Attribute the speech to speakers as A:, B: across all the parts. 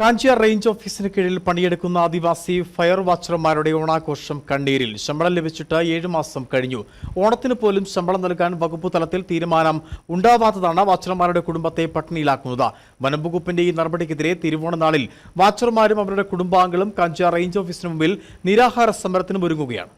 A: Kanchiyar range ഓഫീസിന് കീഴിൽ പണിയെടുക്കുന്ന ആദിവാസി ഫയർ വാച്ചർമാരുടെ ഓണാഘോഷം കണ്ണീരിൽ. ശമ്പളം ലഭിച്ചിട്ട് 7 മാസം കഴിഞ്ഞു. ഓണത്തിന് പോലും ശമ്പളം നൽകാൻ വകുപ്പ് തലത്തിൽ തീരുമാനം ഉണ്ടാവാത്തതാണ് വാച്ചർമാരുടെ കുടുംബത്തെ പട്ടിണിയിലാക്കുന്നത്. വനംവകുപ്പിന്റെ ഈ നടപടിക്കെതിരെ തിരുവോണനാളിൽ വാച്ചർമാരും അവരുടെ കുടുംബാംഗങ്ങളും കാഞ്ചിയാർ റേഞ്ച് ഓഫീസിന് മുമ്പിൽ നിരാഹാര സമരത്തിനും ഒരുങ്ങുകയാണ്.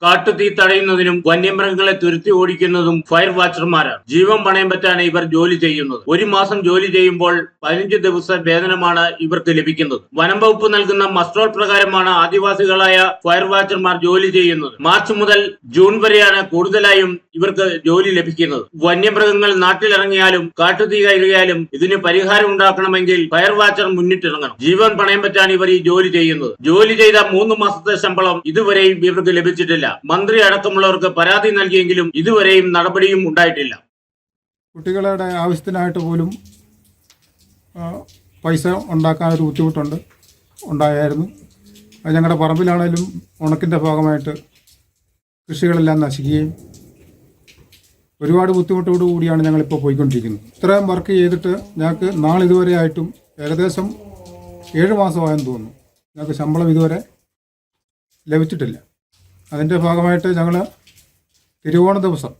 B: കാട്ടുതീ തടയുന്നതിനും വന്യമൃഗങ്ങളെ തുരത്തി ഓടിക്കുന്നതും ഫയർ വാച്ചർമാരാണ്. ജീവൻ പണയം പറ്റാണ് ഇവർ ജോലി ചെയ്യുന്നത്. 1 മാസം ജോലി ചെയ്യുമ്പോൾ 15 ദിവസം വേതനമാണ് ഇവർക്ക് ലഭിക്കുന്നത്. വനം വകുപ്പ് നൽകുന്ന മസ്റ്ററോൾ പ്രകാരമാണ് ആദിവാസികളായ ഫയർ വാച്ചർമാർ ജോലി ചെയ്യുന്നത്. മാർച്ച് മുതൽ ജൂൺ വരെയാണ് കൂടുതലായും ഇവർക്ക് ജോലി ലഭിക്കുന്നത്. വന്യമൃഗങ്ങൾ നാട്ടിലിറങ്ങിയാലും കാട്ടുതീ കയറിയാലും ഇതിന് പരിഹാരം ഉണ്ടാക്കണമെങ്കിൽ ഫയർ വാച്ചർ മുന്നിട്ടിറങ്ങണം. ജീവൻ പണയം പറ്റാണ് ഇവർ ഈ ജോലി ചെയ്യുന്നത്. ജോലി ചെയ്ത 3 മാസത്തെ ശമ്പളം ഇതുവരെയും ഇവർക്ക് ലഭിച്ചിട്ടില്ല. മന്ത്രി അടക്കമുള്ളവർക്ക് പരാതി നൽകിയെങ്കിലും ഇതുവരെയും നടപടിയും ഉണ്ടായിട്ടില്ല.
C: കുട്ടികളുടെ ആവശ്യത്തിനായിട്ട് പോലും പൈസ ഉണ്ടാക്കാൻ ഒരു ഉണ്ടായിരുന്നു. അത് ഞങ്ങളുടെ പറമ്പിലാണേലും ഉണക്കിൻ്റെ ഭാഗമായിട്ട് കൃഷികളെല്ലാം നശിക്കുകയും ഒരുപാട് ബുദ്ധിമുട്ടോടുകൂടിയാണ് ഞങ്ങളിപ്പോൾ പോയിക്കൊണ്ടിരിക്കുന്നത്. ഇത്രയും വർക്ക് ചെയ്തിട്ട് ഞങ്ങൾക്ക് നാളിതുവരെ ആയിട്ടും ഏകദേശം 7 മാസമായെന്ന് തോന്നുന്നു. ഞങ്ങൾക്ക് ശമ്പളം ഇതുവരെ ലഭിച്ചിട്ടില്ല. അതിൻ്റെ ഭാഗമായിട്ട് ഞങ്ങൾ തിരുവോണ ദിവസം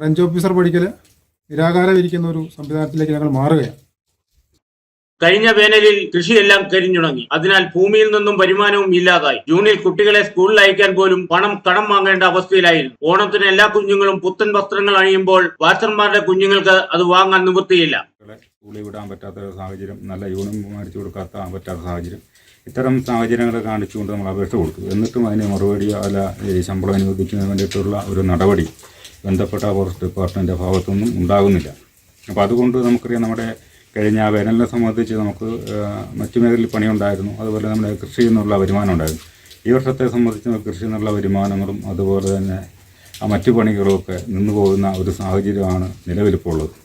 C: റേഞ്ച് ഓഫീസർ പഠിക്കൽ നിരാകാരം ഇരിക്കുന്ന ഒരു സംവിധാനത്തിലേക്ക് ഞങ്ങൾ മാറുകയാണ്.
B: കഴിഞ്ഞ വേനലിൽ കൃഷിയെല്ലാം കരിഞ്ഞുണങ്ങി. അതിനാൽ ഭൂമിയിൽ നിന്നും വരുമാനവും ഇല്ലാതായി. ജൂണിൽ കുട്ടികളെ സ്കൂളിൽ അയക്കാൻ പോലും പണം കടം വാങ്ങേണ്ട അവസ്ഥയിലായിരുന്നു. ഓണത്തിന് എല്ലാ കുഞ്ഞുങ്ങളും പുത്തൻ വസ്ത്രങ്ങൾ അണിയുമ്പോൾ വാച്ചർമാരുടെ കുഞ്ഞുങ്ങൾക്ക് അത് വാങ്ങാൻ നിവൃത്തിയില്ല.
D: സ്കൂളിൽ വിടാൻ പറ്റാത്ത സാഹചര്യം, നല്ല യൂണിഫോം മേടിച്ചു കൊടുക്കാൻ പറ്റാത്ത സാഹചര്യം, ഇത്തരം സാഹചര്യങ്ങൾ കാണിച്ചുകൊണ്ട് നമ്മൾ അപേക്ഷ കൊടുത്തു. എന്നിട്ടും അതിന് മറുപടിയോ അല്ല ഈ ശമ്പളം അനുവദിക്കുന്നതിന് വേണ്ടിയിട്ടുള്ള ഒരു നടപടി ബന്ധപ്പെട്ട ഫോറസ്റ്റ് ഡിപ്പാർട്ട്മെൻറ്റിൻ്റെ ഭാഗത്തുനിന്നും ഉണ്ടാകുന്നില്ല. അപ്പോൾ അതുകൊണ്ട് നമുക്കറിയാം, നമ്മുടെ കഴിഞ്ഞ വേനലിനെ സംബന്ധിച്ച് നമുക്ക് മറ്റു മേഖലയിൽ പണിയുണ്ടായിരുന്നു. അതുപോലെ നമ്മുടെ കൃഷിയിൽ നിന്നുള്ള വരുമാനം ഉണ്ടായിരുന്നു. ഈ വർഷത്തെ സംബന്ധിച്ച് കൃഷിയിൽ നിന്നുള്ള വരുമാനങ്ങളും അതുപോലെ തന്നെ മറ്റു പണികളുമൊക്കെ നിന്നുപോകുന്ന ഒരു സാഹചര്യമാണ് നിലവിലിപ്പോൾ ഉള്ളത്.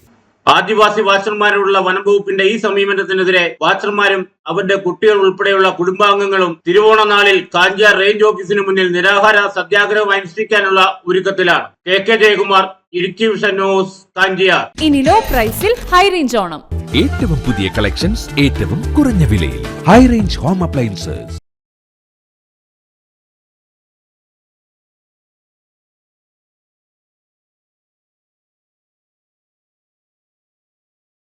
B: ആദിവാസി വാച്ചർമാരോടുള്ള വനംവകുപ്പിന്റെ ഈ സമീപനത്തിനെതിരെ വാച്ചർമാരും അവരുടെ കുട്ടികൾ ഉൾപ്പെടെയുള്ള കുടുംബാംഗങ്ങളും തിരുവോണ നാളിൽ കാഞ്ചിയാർ റേഞ്ച് ഓഫീസിന് മുന്നിൽ നിരാഹാര സത്യാഗ്രഹം അനുഷ്ഠിക്കാനുള്ള ഒരുക്കത്തിലാണ്. K Jayakumar, Idukki vision news, Kanchiyar.
E: ഇനി ലോ പ്രൈസിൽ ഹൈ റേഞ്ച് ഓണം.
F: ഏറ്റവും പുതിയ കളക്ഷൻസ് ഏറ്റവും കുറഞ്ഞ വിലയിൽ. High range home appliances.